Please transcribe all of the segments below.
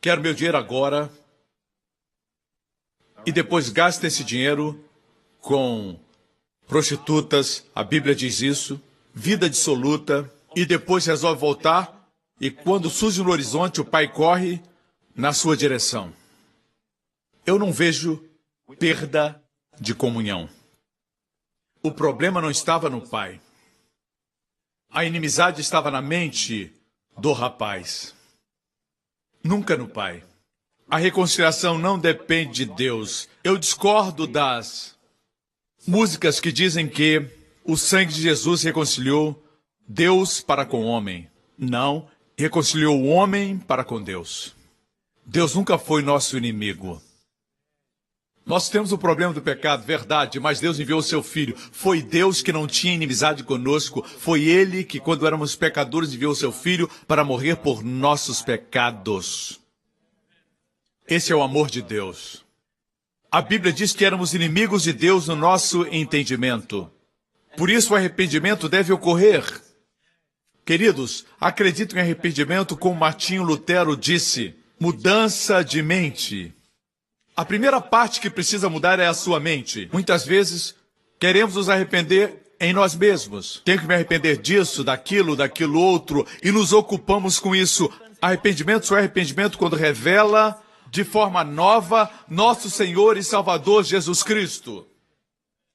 quero meu dinheiro agora, e depois gasta esse dinheiro com prostitutas, a Bíblia diz isso, vida dissoluta, e depois resolve voltar, e quando surge no horizonte, o pai corre na sua direção. Eu não vejo perda de comunhão. O problema não estava no pai. A inimizade estava na mente do rapaz, nunca no pai. A reconciliação não depende de Deus. Eu discordo das músicas que dizem que o sangue de Jesus reconciliou Deus para com o homem. Não, reconciliou o homem para com Deus. Deus nunca foi nosso inimigo. Nós temos o problema do pecado, verdade, mas Deus enviou o seu Filho. Foi Deus que não tinha inimizade conosco. Foi Ele que, quando éramos pecadores, enviou o seu Filho para morrer por nossos pecados. Esse é o amor de Deus. A Bíblia diz que éramos inimigos de Deus no nosso entendimento. Por isso o arrependimento deve ocorrer. Queridos, acredito em arrependimento como Martinho Lutero disse, mudança de mente. A primeira parte que precisa mudar é a sua mente. Muitas vezes, queremos nos arrepender em nós mesmos. Tenho que me arrepender disso, daquilo outro, e nos ocupamos com isso. Arrependimento só é arrependimento quando revela de forma nova nosso Senhor e Salvador Jesus Cristo.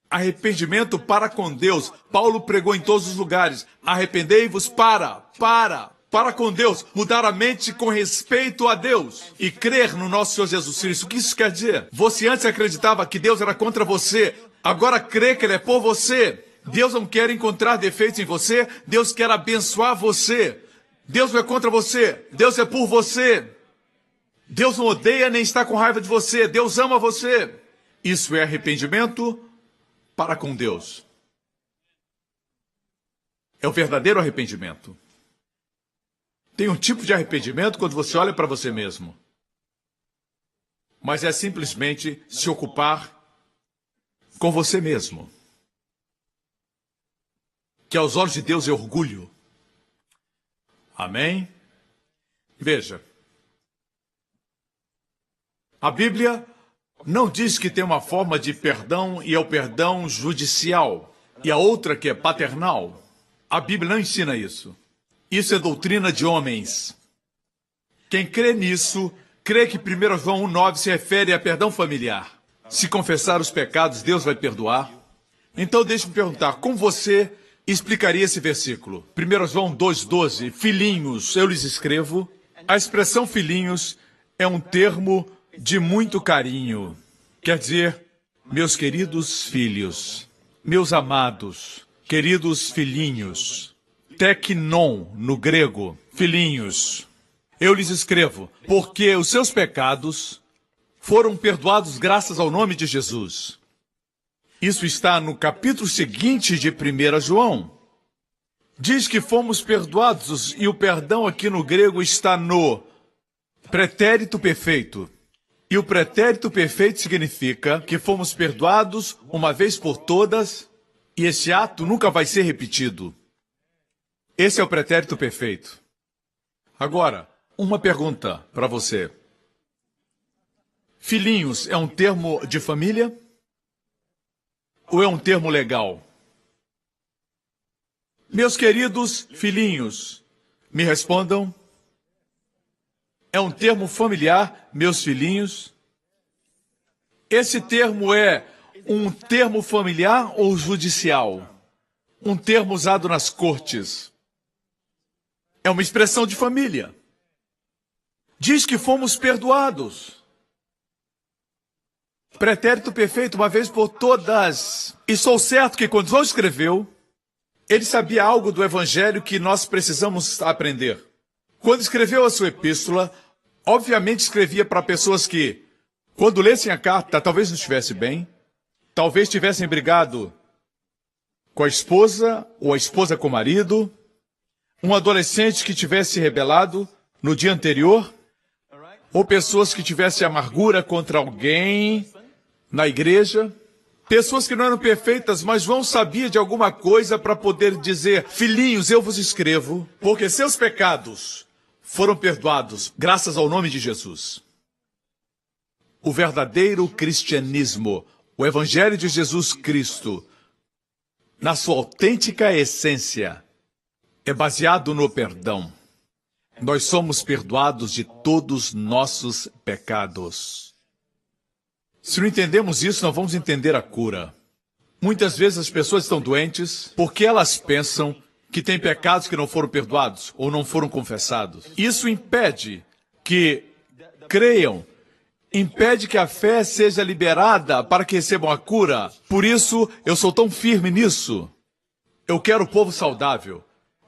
Arrependimento para com Deus. Paulo pregou em todos os lugares. Arrependei-vos para com Deus, mudar a mente com respeito a Deus e crer no nosso Senhor Jesus Cristo. O que isso quer dizer? Você antes acreditava que Deus era contra você, agora crê que Ele é por você. Deus não quer encontrar defeitos em você, Deus quer abençoar você. Deus não é contra você, Deus é por você. Deus não odeia nem está com raiva de você, Deus ama você. Isso é arrependimento para com Deus. É o verdadeiro arrependimento. Tem um tipo de arrependimento quando você olha para você mesmo. Mas é simplesmente se ocupar com você mesmo. Que aos olhos de Deus é orgulho. Amém? Veja. A Bíblia não diz que tem uma forma de perdão e é o perdão judicial. E a outra que é paternal. A Bíblia não ensina isso. Isso é doutrina de homens. Quem crê nisso, crê que 1 João 1,9 se refere a perdão familiar. Se confessar os pecados, Deus vai perdoar. Então deixe-me perguntar, como você explicaria esse versículo? 1 João 2,12, filhinhos, eu lhes escrevo. A expressão filhinhos é um termo de muito carinho. Quer dizer, meus queridos filhos, meus amados, queridos filhinhos. Teknon, no grego, filhinhos. Eu lhes escrevo, porque os seus pecados foram perdoados graças ao nome de Jesus. Isso está no capítulo seguinte de 1 João. Diz que fomos perdoados, e o perdão aqui no grego está no pretérito perfeito. E o pretérito perfeito significa que fomos perdoados uma vez por todas, e esse ato nunca vai ser repetido. Esse é o pretérito perfeito. Agora, uma pergunta para você. Filhinhos é um termo de família? Ou é um termo legal? Meus queridos filhinhos, me respondam. É um termo familiar, meus filhinhos? Esse termo é um termo familiar ou judicial? Um termo usado nas cortes? É uma expressão de família. Diz que fomos perdoados. Pretérito perfeito uma vez por todas. E sou certo que quando João escreveu, ele sabia algo do Evangelho que nós precisamos aprender. Quando escreveu a sua epístola, obviamente escrevia para pessoas que, quando lessem a carta, talvez não estivessem bem, talvez tivessem brigado com a esposa ou a esposa com o marido, um adolescente que tivesse se rebelado no dia anterior, ou pessoas que tivessem amargura contra alguém na igreja, pessoas que não eram perfeitas, mas João sabia de alguma coisa para poder dizer, filhinhos, eu vos escrevo, porque seus pecados foram perdoados graças ao nome de Jesus. O verdadeiro cristianismo, o Evangelho de Jesus Cristo, na sua autêntica essência, é baseado no perdão. Nós somos perdoados de todos nossos pecados. Se não entendemos isso, não vamos entender a cura. Muitas vezes as pessoas estão doentes porque elas pensam que têm pecados que não foram perdoados ou não foram confessados. Isso impede que creiam, impede que a fé seja liberada para que recebam a cura. Por isso, eu sou tão firme nisso. Eu quero o povo saudável.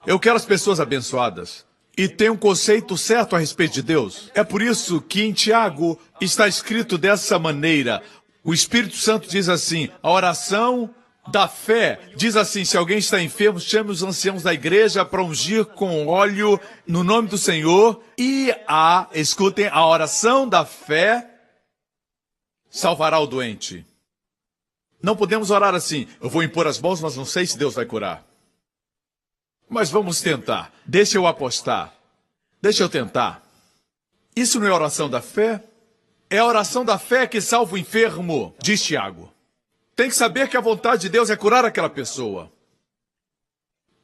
Eu quero as pessoas abençoadas. E tem um conceito certo a respeito de Deus. É por isso que em Tiago está escrito dessa maneira. O Espírito Santo diz assim, a oração da fé diz assim, se alguém está enfermo, chame os anciãos da igreja para ungir com óleo no nome do Senhor. E escutem, a oração da fé salvará o doente. Não podemos orar assim, eu vou impor as mãos, mas não sei se Deus vai curar. Mas vamos tentar. Deixa eu apostar. Deixa eu tentar. Isso não é oração da fé? É a oração da fé que salva o enfermo, diz Tiago. Tem que saber que a vontade de Deus é curar aquela pessoa.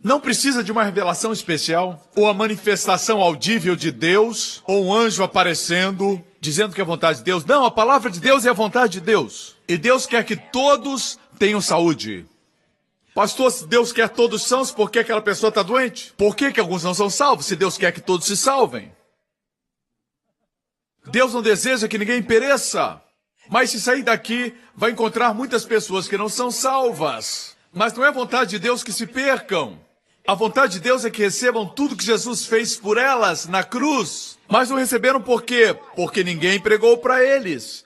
Não precisa de uma revelação especial, ou a manifestação audível de Deus, ou um anjo aparecendo, dizendo que é a vontade de Deus. Não, a palavra de Deus é a vontade de Deus. E Deus quer que todos tenham saúde. Pastor, se Deus quer todos sãos, por que aquela pessoa está doente? Por que alguns não são salvos, se Deus quer que todos se salvem? Deus não deseja que ninguém pereça. Mas se sair daqui, vai encontrar muitas pessoas que não são salvas. Mas não é vontade de Deus que se percam. A vontade de Deus é que recebam tudo que Jesus fez por elas na cruz. Mas não receberam por quê? Porque ninguém pregou para eles.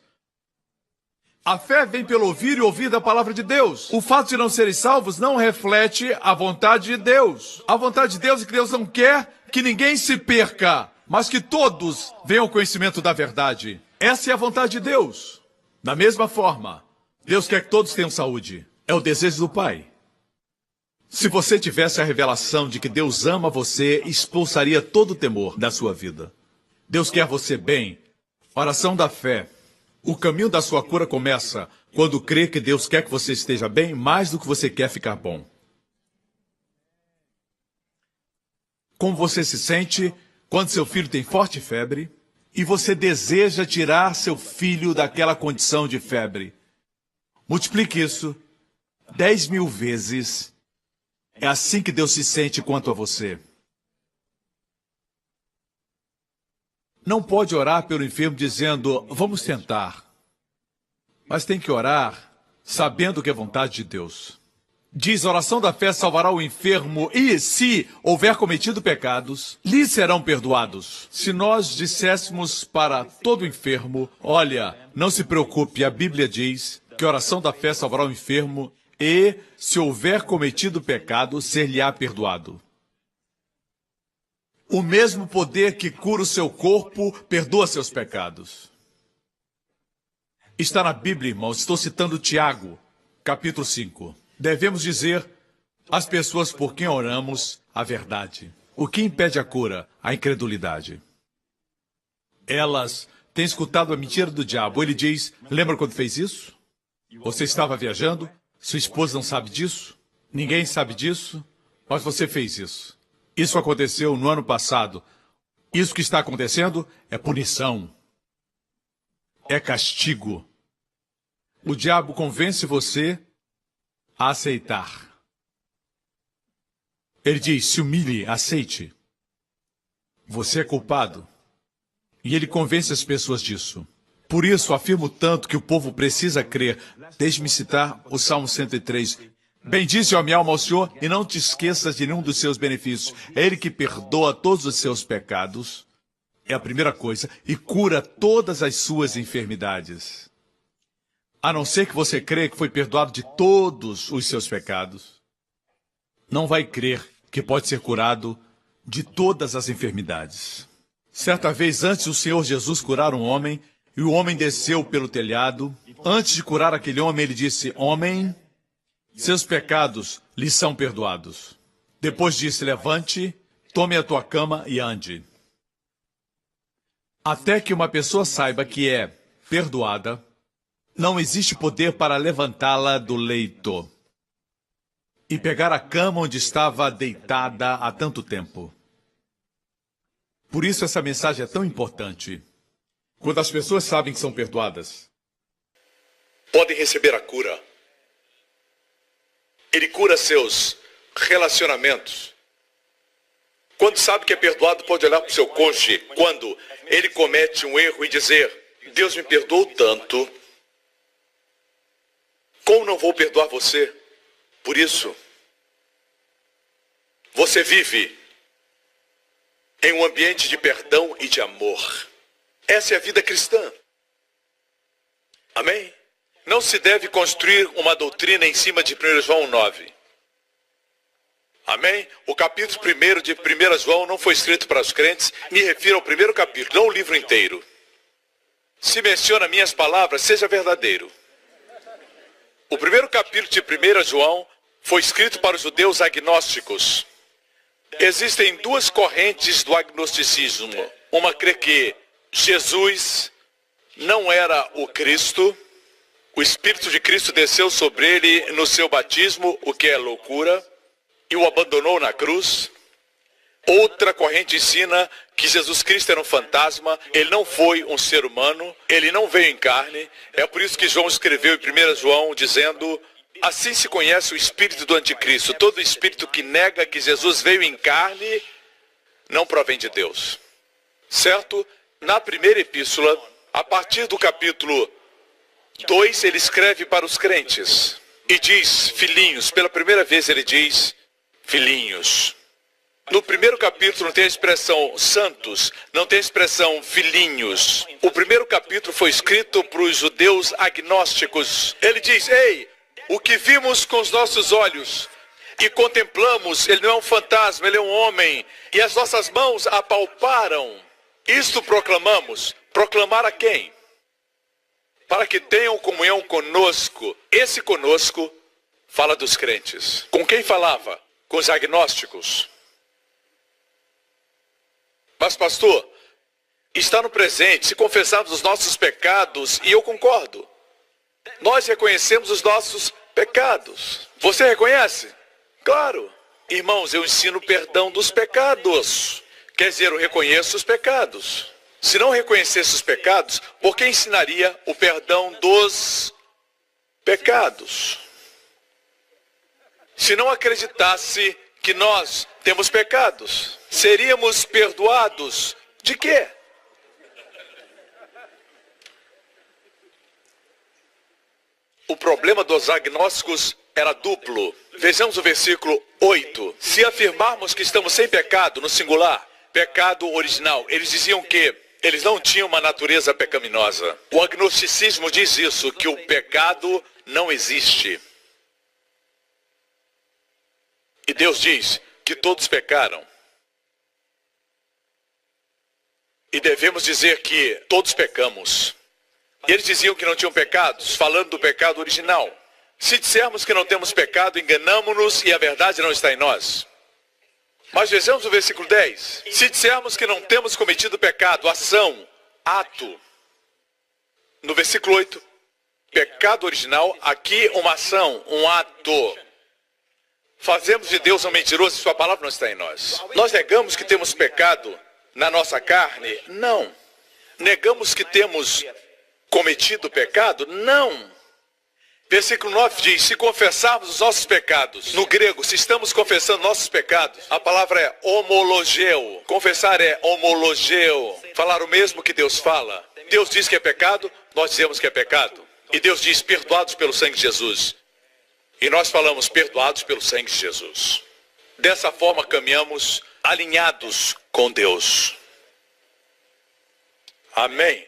A fé vem pelo ouvir e ouvir da palavra de Deus. O fato de não serem salvos não reflete a vontade de Deus. A vontade de Deus é que Deus não quer que ninguém se perca, mas que todos venham ao conhecimento da verdade. Essa é a vontade de Deus. Da mesma forma, Deus quer que todos tenham saúde. É o desejo do Pai. Se você tivesse a revelação de que Deus ama você, expulsaria todo o temor da sua vida. Deus quer você bem. Oração da fé. O caminho da sua cura começa quando crê que Deus quer que você esteja bem mais do que você quer ficar bom. Como você se sente quando seu filho tem forte febre e você deseja tirar seu filho daquela condição de febre? Multiplique isso 10.000 vezes. É assim que Deus se sente quanto a você. Não pode orar pelo enfermo dizendo, vamos tentar. Mas tem que orar sabendo que é vontade de Deus. Diz, a oração da fé salvará o enfermo e, se houver cometido pecados, lhe serão perdoados. Se nós disséssemos para todo enfermo, olha, não se preocupe, a Bíblia diz que a oração da fé salvará o enfermo e, se houver cometido pecado, ser-lhe-á perdoado. O mesmo poder que cura o seu corpo, perdoa seus pecados. Está na Bíblia, irmãos, estou citando Tiago, capítulo 5. Devemos dizer às pessoas por quem oramos a verdade. O que impede a cura? A incredulidade. Elas têm escutado a mentira do diabo. Ele diz, lembra quando fez isso? Você estava viajando? Sua esposa não sabe disso? Ninguém sabe disso? Mas você fez isso. Isso aconteceu no ano passado. Isso que está acontecendo é punição. É castigo. O diabo convence você a aceitar. Ele diz, se humilhe, aceite. Você é culpado. E ele convence as pessoas disso. Por isso, afirmo tanto que o povo precisa crer. Deixe-me citar o Salmo 103. Bendize, ó minha alma, ao Senhor, e não te esqueças de nenhum dos seus benefícios. É Ele que perdoa todos os seus pecados, é a primeira coisa, e cura todas as suas enfermidades. A não ser que você creia que foi perdoado de todos os seus pecados, não vai crer que pode ser curado de todas as enfermidades. Certa vez, antes do Senhor Jesus curar um homem, e o homem desceu pelo telhado, antes de curar aquele homem, ele disse, homem, seus pecados lhe são perdoados. Depois disse, levante, tome a tua cama e ande. Até que uma pessoa saiba que é perdoada, não existe poder para levantá-la do leito e pegar a cama onde estava deitada há tanto tempo. Por isso essa mensagem é tão importante. Quando as pessoas sabem que são perdoadas, podem receber a cura. Ele cura seus relacionamentos. Quando sabe que é perdoado, pode olhar para o seu cônjuge quando ele comete um erro e dizer: Deus me perdoou tanto, como não vou perdoar você? Por isso, você vive em um ambiente de perdão e de amor. Essa é a vida cristã. Amém? Não se deve construir uma doutrina em cima de 1 João 9. Amém? O capítulo 1 de 1 João não foi escrito para os crentes. Me refiro ao primeiro capítulo, não o livro inteiro. Se menciona minhas palavras, seja verdadeiro. O primeiro capítulo de 1 João foi escrito para os judeus agnósticos. Existem duas correntes do agnosticismo. Uma crê que Jesus não era o Cristo. O Espírito de Cristo desceu sobre ele no seu batismo, o que é loucura, e o abandonou na cruz. Outra corrente ensina que Jesus Cristo era um fantasma, ele não foi um ser humano, ele não veio em carne. É por isso que João escreveu em 1 João dizendo: assim se conhece o espírito do anticristo. Todo espírito que nega que Jesus veio em carne não provém de Deus. Certo? Na primeira epístola, a partir do capítulo 2, ele escreve para os crentes e diz filhinhos. Pela primeira vez ele diz filhinhos. No primeiro capítulo não tem a expressão santos, não tem a expressão filhinhos. O primeiro capítulo foi escrito para os judeus agnósticos. Ele diz: ei, o que vimos com os nossos olhos e contemplamos, ele não é um fantasma, ele é um homem, e as nossas mãos apalparam. Isto proclamamos. Proclamar a quem? Para que tenham comunhão conosco. Esse conosco fala dos crentes. Com quem falava? Com os agnósticos. Mas pastor, está no presente, se confessarmos os nossos pecados, e eu concordo. Nós reconhecemos os nossos pecados. Você reconhece? Claro. Irmãos, eu ensino o perdão dos pecados. Quer dizer, eu reconheço os pecados. Se não reconhecesse os pecados, por que ensinaria o perdão dos pecados? Se não acreditasse que nós temos pecados, seríamos perdoados de quê? O problema dos agnósticos era duplo. Vejamos o versículo 8. Se afirmarmos que estamos sem pecado, no singular, pecado original, eles diziam que eles não tinham uma natureza pecaminosa. O agnosticismo diz isso, que o pecado não existe. E Deus diz que todos pecaram. E devemos dizer que todos pecamos. E eles diziam que não tinham pecados, falando do pecado original. Se dissermos que não temos pecado, enganamo-nos e a verdade não está em nós. Mas vejamos o versículo 10. Se dissermos que não temos cometido pecado, ação, ato. No versículo 8, pecado original, aqui uma ação, um ato. Fazemos de Deus um mentiroso e sua palavra não está em nós. Nós negamos que temos pecado na nossa carne? Não. Negamos que temos cometido pecado? Não. Versículo 9 diz: se confessarmos os nossos pecados. No grego, se estamos confessando nossos pecados, a palavra é homologeu. Confessar é homologeu. Falar o mesmo que Deus fala. Deus diz que é pecado, nós dizemos que é pecado. E Deus diz: perdoados pelo sangue de Jesus. E nós falamos: perdoados pelo sangue de Jesus. Dessa forma caminhamos alinhados com Deus. Amém.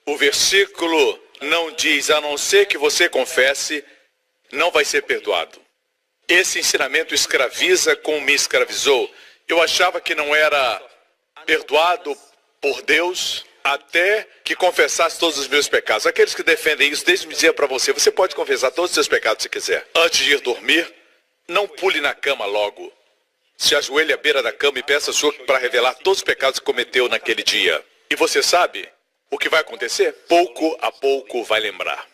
O versículo não diz: a não ser que você confesse, não vai ser perdoado. Esse ensinamento escraviza como me escravizou. Eu achava que não era perdoado por Deus até que confessasse todos os meus pecados. Aqueles que defendem isso, deixe-me dizer para você: você pode confessar todos os seus pecados se quiser. Antes de ir dormir, não pule na cama logo. se ajoelhe à beira da cama e peça ao Senhor para revelar todos os pecados que cometeu naquele dia. E você sabe o que vai acontecer? Pouco a pouco vai lembrar.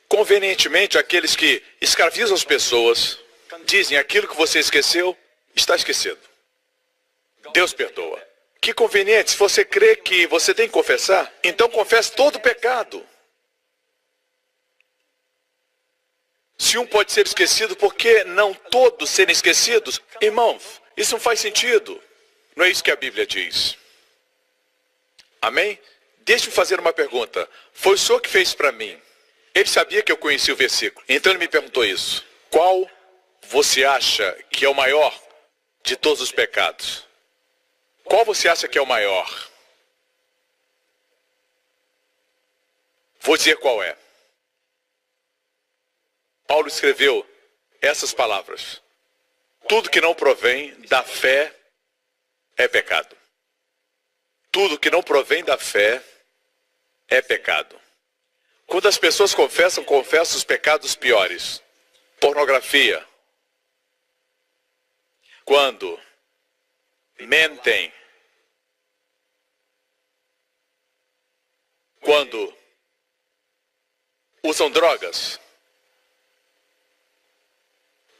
Convenientemente, aqueles que escravizam as pessoas dizem: aquilo que você esqueceu, está esquecido. Deus perdoa. Que conveniente, se você crê que você tem que confessar, então confesse todo o pecado. Se um pode ser esquecido, por que não todos serem esquecidos? Irmãos, isso não faz sentido. Não é isso que a Bíblia diz. Amém? Deixe-me fazer uma pergunta. Foi o Senhor que fez para mim. Ele sabia que eu conhecia o versículo. Então ele me perguntou isso. Qual você acha que é o maior de todos os pecados? Qual você acha que é o maior? Vou dizer qual é. Paulo escreveu essas palavras: tudo que não provém da fé é pecado. Tudo que não provém da fé é pecado. Quando as pessoas confessam os pecados piores. Pornografia. Quando mentem. Quando usam drogas.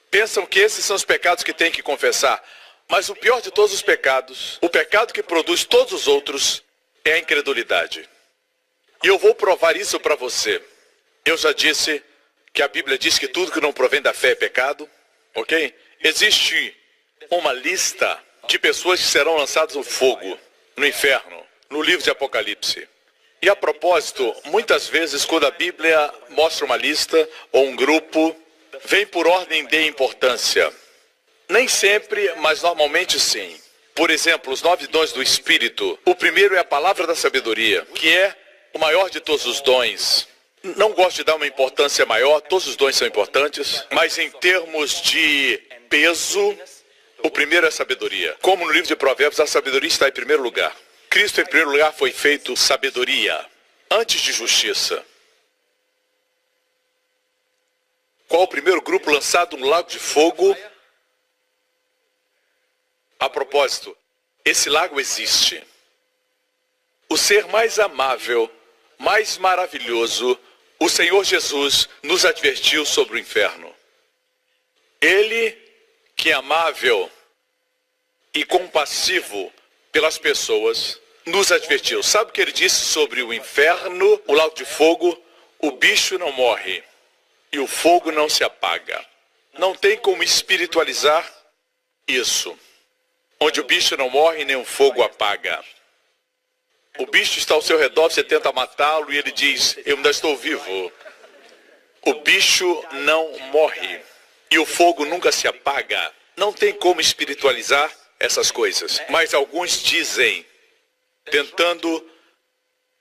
Pensam que esses são os pecados que têm que confessar. Mas o pior de todos os pecados, o pecado que produz todos os outros, é a incredulidade. E eu vou provar isso para você. Eu já disse que a Bíblia diz que tudo que não provém da fé é pecado. Ok? Existe uma lista de pessoas que serão lançadas no fogo, no inferno, no livro de Apocalipse. E a propósito, muitas vezes quando a Bíblia mostra uma lista ou um grupo, vem por ordem de importância. Nem sempre, mas normalmente sim. Por exemplo, os 9 dons do Espírito. O primeiro é a palavra da sabedoria, que é o maior de todos os dons. Não gosto de dar uma importância maior, todos os dons são importantes, mas em termos de peso, o primeiro é a sabedoria. Como no livro de Provérbios, a sabedoria está em primeiro lugar. Cristo em primeiro lugar foi feito sabedoria, antes de justiça. Qual o primeiro grupo lançado no lago de fogo? A propósito, esse lago existe. O ser mais amável, mais maravilhoso, o Senhor Jesus nos advertiu sobre o inferno. Ele, que é amável e compassivo pelas pessoas, nos advertiu. Sabe o que ele disse sobre o inferno, o lago de fogo? O bicho não morre e o fogo não se apaga. Não tem como espiritualizar isso. Onde o bicho não morre nem o fogo apaga. O bicho está ao seu redor, você tenta matá-lo e ele diz: eu ainda estou vivo. O bicho não morre e o fogo nunca se apaga. Não tem como espiritualizar essas coisas. Mas alguns dizem, tentando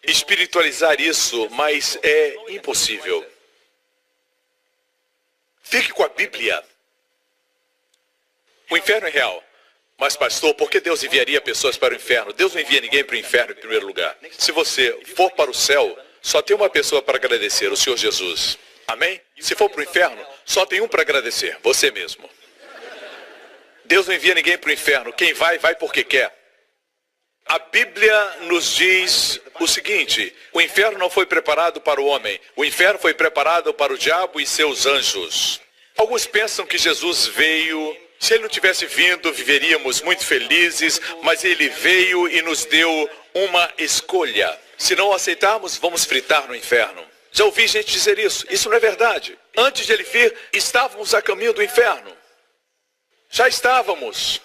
espiritualizar isso, mas é impossível. Fique com a Bíblia. O inferno é real. Mas pastor, por que Deus enviaria pessoas para o inferno? Deus não envia ninguém para o inferno em primeiro lugar. Se você for para o céu, só tem uma pessoa para agradecer, o Senhor Jesus. Amém? Se for para o inferno, só tem um para agradecer, você mesmo. Deus não envia ninguém para o inferno. Quem vai, vai porque quer. A Bíblia nos diz o seguinte: o inferno não foi preparado para o homem. O inferno foi preparado para o diabo e seus anjos. Alguns pensam que Jesus veio... Se ele não tivesse vindo, viveríamos muito felizes, mas ele veio e nos deu uma escolha. Se não aceitarmos, vamos fritar no inferno. Já ouvi gente dizer isso. Isso não é verdade. Antes de ele vir, estávamos a caminho do inferno. Já estávamos.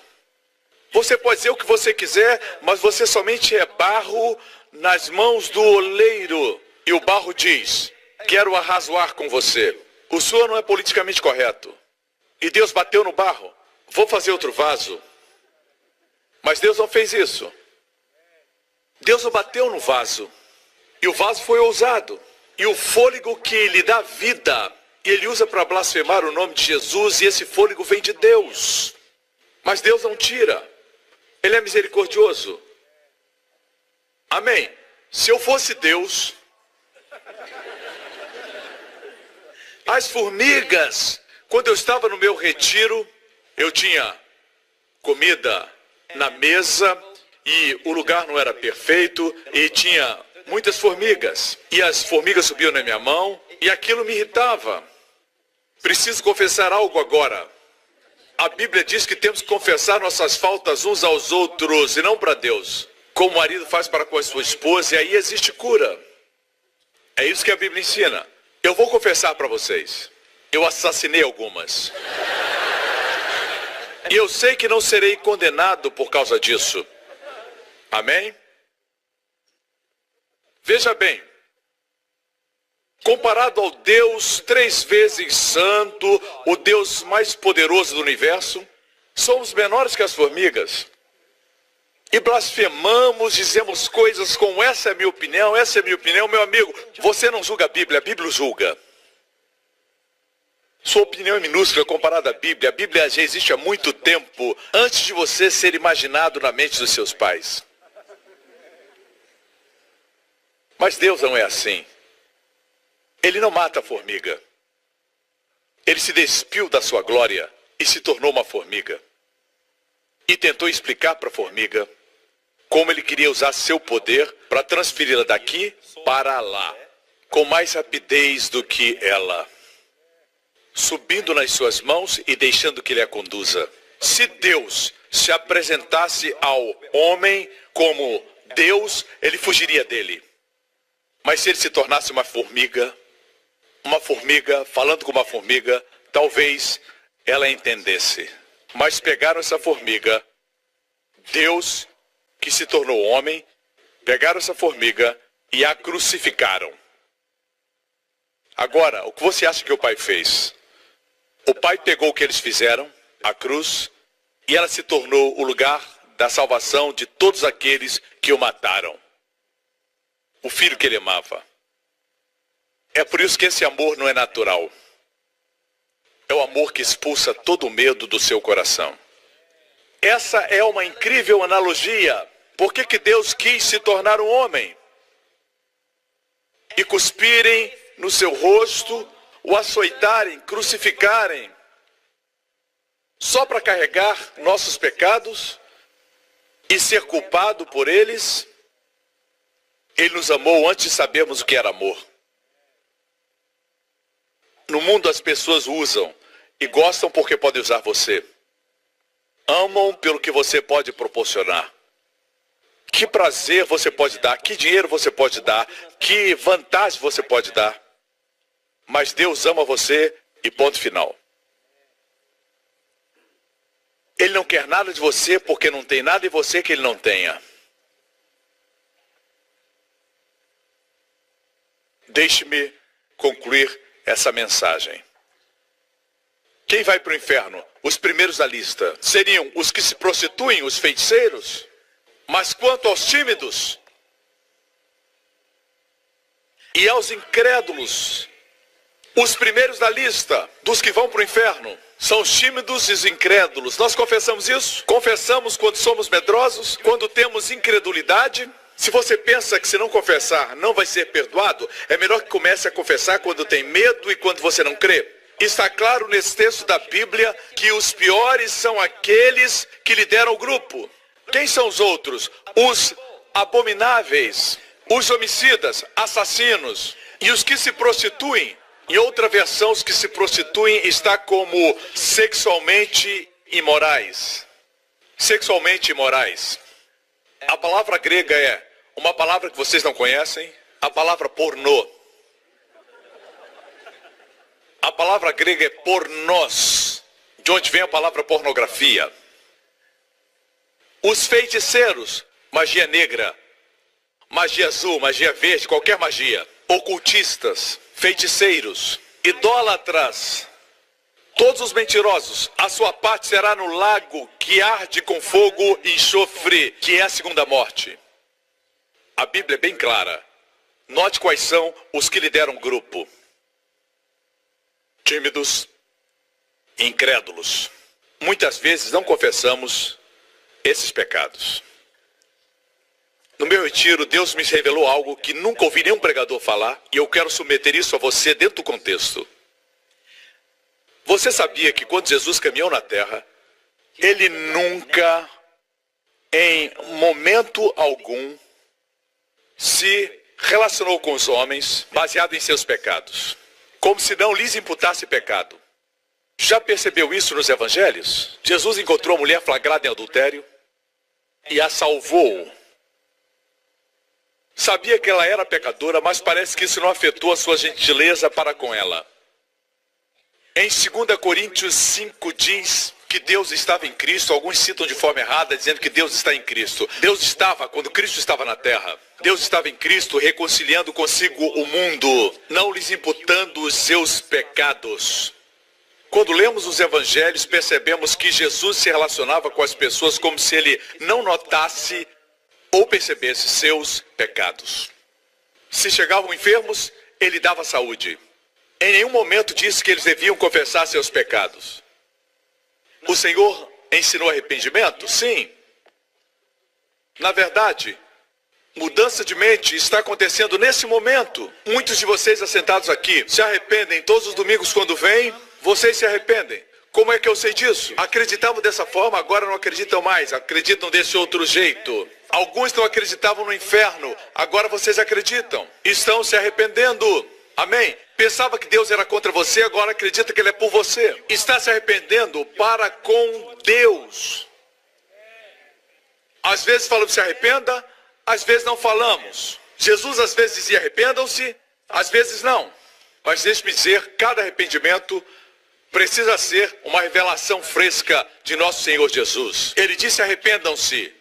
Você pode dizer o que você quiser, mas você somente é barro nas mãos do oleiro. E o barro diz: quero arrazoar com você. O senhor não é politicamente correto. E Deus bateu no barro. Vou fazer outro vaso. Mas Deus não fez isso. Deus não bateu no vaso. E o vaso foi ousado. E o fôlego que lhe dá vida, ele usa para blasfemar o nome de Jesus, e esse fôlego vem de Deus. Mas Deus não tira. Ele é misericordioso. Amém. Se eu fosse Deus, as formigas Quando eu estava no meu retiro, eu tinha comida na mesa e o lugar não era perfeito e tinha muitas formigas. E as formigas subiam na minha mão e aquilo me irritava. Preciso confessar algo agora. A Bíblia diz que temos que confessar nossas faltas uns aos outros e não para Deus. Como o marido faz para com a sua esposa, e aí existe cura. É isso que a Bíblia ensina. Eu vou confessar para vocês. Eu assassinei algumas. E eu sei que não serei condenado por causa disso. Amém? Veja bem. Comparado ao Deus 3 vezes santo, o Deus mais poderoso do universo, somos menores que as formigas. E blasfemamos, dizemos coisas como essa é minha opinião, meu amigo. Você não julga a Bíblia julga. Sua opinião é minúscula comparada à Bíblia. A Bíblia já existe há muito tempo, antes de você ser imaginado na mente dos seus pais. Mas Deus não é assim. Ele não mata a formiga. Ele se despiu da sua glória e se tornou uma formiga. E tentou explicar para a formiga como ele queria usar seu poder para transferi-la daqui para lá, com mais rapidez do que ela, subindo nas suas mãos e deixando que ele a conduza. Se Deus se apresentasse ao homem como Deus, ele fugiria dele. Mas se ele se tornasse uma formiga falando com uma formiga, talvez ela entendesse. Mas pegaram essa formiga, Deus, que se tornou homem, pegaram essa formiga e a crucificaram. Agora, o que você acha que o pai fez? O pai pegou o que eles fizeram, a cruz, e ela se tornou o lugar da salvação de todos aqueles que o mataram. O filho que ele amava. É por isso que esse amor não é natural. É o amor que expulsa todo o medo do seu coração. Essa é uma incrível analogia. Por que Deus quis se tornar um homem? E cuspirem no seu rosto, o açoitarem, crucificarem, só para carregar nossos pecados e ser culpado por eles? Ele nos amou antes de sabermos o que era amor. No mundo as pessoas usam e gostam porque podem usar você. Amam pelo que você pode proporcionar. Que prazer você pode dar, que dinheiro você pode dar, que vantagem você pode dar. Mas Deus ama você e ponto final. Ele não quer nada de você porque não tem nada em você que ele não tenha. Deixe-me concluir essa mensagem. Quem vai para o inferno? Os primeiros da lista seriam os que se prostituem, os feiticeiros. Mas quanto aos tímidos e aos incrédulos, os primeiros da lista dos que vão para o inferno são os tímidos e os incrédulos. Nós confessamos isso? Confessamos quando somos medrosos, quando temos incredulidade. Se você pensa que se não confessar não vai ser perdoado, é melhor que comece a confessar quando tem medo e quando você não crê. Está claro nesse texto da Bíblia que os piores são aqueles que lideram o grupo. Quem são os outros? Os abomináveis, os homicidas, assassinos e os que se prostituem. Em outra versão, os que se prostituem está como sexualmente imorais. Sexualmente imorais. A palavra grega é uma palavra que vocês não conhecem, a palavra pornô. A palavra grega é pornós, de onde vem a palavra pornografia. Os feiticeiros, magia negra, magia azul, magia verde, qualquer magia. Ocultistas, feiticeiros, idólatras, todos os mentirosos, a sua parte será no lago que arde com fogo e enxofre, que é a segunda morte. A Bíblia é bem clara. Note quais são os que lideram o grupo. Tímidos, incrédulos. Muitas vezes não confessamos esses pecados. No meu retiro, Deus me revelou algo que nunca ouvi nenhum pregador falar, e eu quero submeter isso a você dentro do contexto. Você sabia que quando Jesus caminhou na terra, ele nunca, em momento algum, se relacionou com os homens baseado em seus pecados, como se não lhes imputasse pecado. Já percebeu isso nos evangelhos? Jesus encontrou a mulher flagrada em adultério e a salvou. Sabia que ela era pecadora, mas parece que isso não afetou a sua gentileza para com ela. Em 2 Coríntios 5 diz que Deus estava em Cristo. Alguns citam de forma errada, dizendo que Deus está em Cristo. Deus estava, quando Cristo estava na terra, Deus estava em Cristo reconciliando consigo o mundo, não lhes imputando os seus pecados. Quando lemos os evangelhos, percebemos que Jesus se relacionava com as pessoas como se ele não notasse ou percebesse seus pecados. Se chegavam enfermos, ele dava saúde. Em nenhum momento disse que eles deviam confessar seus pecados. O Senhor ensinou arrependimento? Sim. Na verdade, mudança de mente está acontecendo nesse momento. Muitos de vocês assentados aqui se arrependem todos os domingos quando vêm. Vocês se arrependem. Como é que eu sei disso? Acreditavam dessa forma, agora não acreditam mais. Acreditam desse outro jeito. Alguns não acreditavam no inferno, agora vocês acreditam. Estão se arrependendo. Amém? Pensava que Deus era contra você, agora acredita que Ele é por você. Está se arrependendo para com Deus. Às vezes falamos se arrependa, às vezes não falamos. Jesus às vezes dizia arrependam-se, às vezes não. Mas deixe-me dizer, cada arrependimento precisa ser uma revelação fresca de nosso Senhor Jesus. Ele disse arrependam-se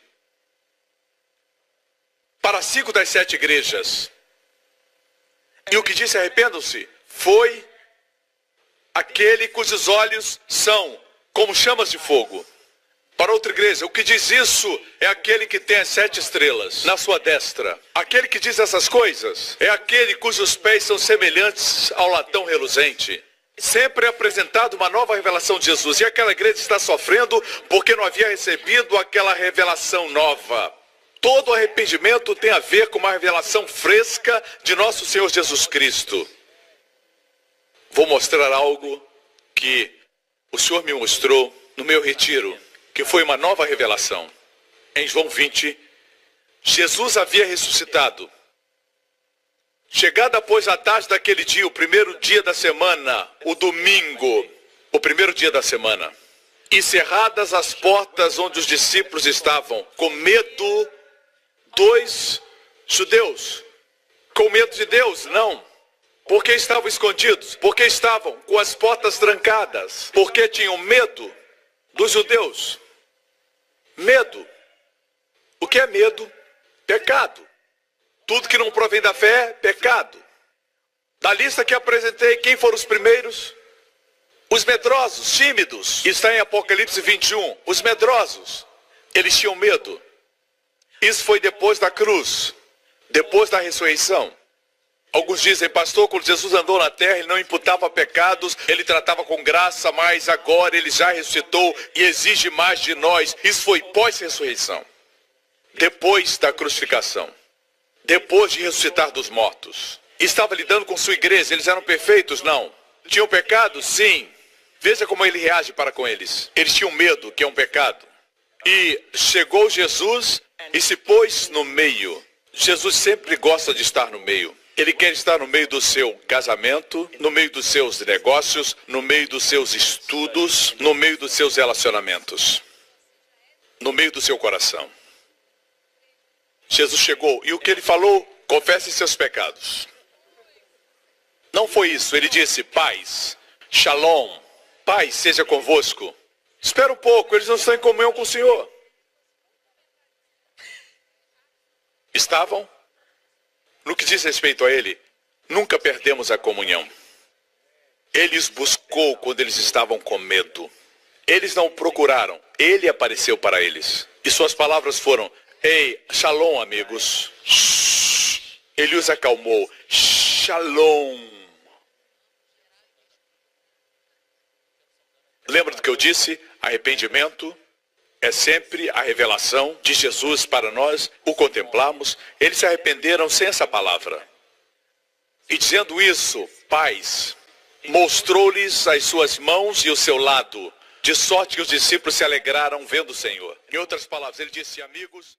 para 5 das 7 igrejas. E o que disse arrependam-se foi aquele cujos olhos são como chamas de fogo. Para outra igreja, o que diz isso é aquele que tem as 7 estrelas na sua destra. Aquele que diz essas coisas é aquele cujos pés são semelhantes ao latão reluzente. Sempre é apresentado uma nova revelação de Jesus. E aquela igreja está sofrendo porque não havia recebido aquela revelação nova. Todo arrependimento tem a ver com uma revelação fresca de nosso Senhor Jesus Cristo. Vou mostrar algo que o Senhor me mostrou no meu retiro, que foi uma nova revelação. Em João 20, Jesus havia ressuscitado. Chegada após a tarde daquele dia, o primeiro dia da semana, o domingo, o primeiro dia da semana, e cerradas as portas onde os discípulos estavam, com medo dos judeus. Com medo de Deus? Não. Porque estavam escondidos? Porque estavam com as portas trancadas? Porque tinham medo dos judeus? Medo. O que é medo? Pecado. Tudo que não provém da fé é pecado. Da lista que apresentei, quem foram os primeiros? Os medrosos, tímidos. Está em Apocalipse 21. Os medrosos, eles tinham medo. Isso foi depois da cruz, depois da ressurreição. Alguns dizem, pastor, quando Jesus andou na terra, ele não imputava pecados, ele tratava com graça, mas agora ele já ressuscitou e exige mais de nós. Isso foi pós-ressurreição, depois da crucificação, depois de ressuscitar dos mortos. Estava lidando com sua igreja, eles eram perfeitos? Não. Tinham pecado? Sim. Veja como ele reage para com eles. Eles tinham medo, que é um pecado. E chegou Jesus e se pôs no meio. Jesus sempre gosta de estar no meio. Ele quer estar no meio do seu casamento, no meio dos seus negócios, no meio dos seus estudos, no meio dos seus relacionamentos, no meio do seu coração. Jesus chegou e o que ele falou? Confesse seus pecados. Não foi isso. Ele disse, paz, shalom, paz seja convosco. Espera um pouco, eles não estão em comunhão com o Senhor. Estavam? No que diz respeito a ele, nunca perdemos a comunhão. Ele os buscou quando eles estavam com medo. Eles não o procuraram, ele apareceu para eles. E suas palavras foram, ei, shalom, amigos. Shhh. Ele os acalmou, shalom. Lembra do que eu disse? Arrependimento é sempre a revelação de Jesus para nós, o contemplamos. Eles se arrependeram sem essa palavra. E dizendo isso, paz. mostrou-lhes as suas mãos e o seu lado, de sorte que os discípulos se alegraram vendo o Senhor. Em outras palavras, ele disse: amigos,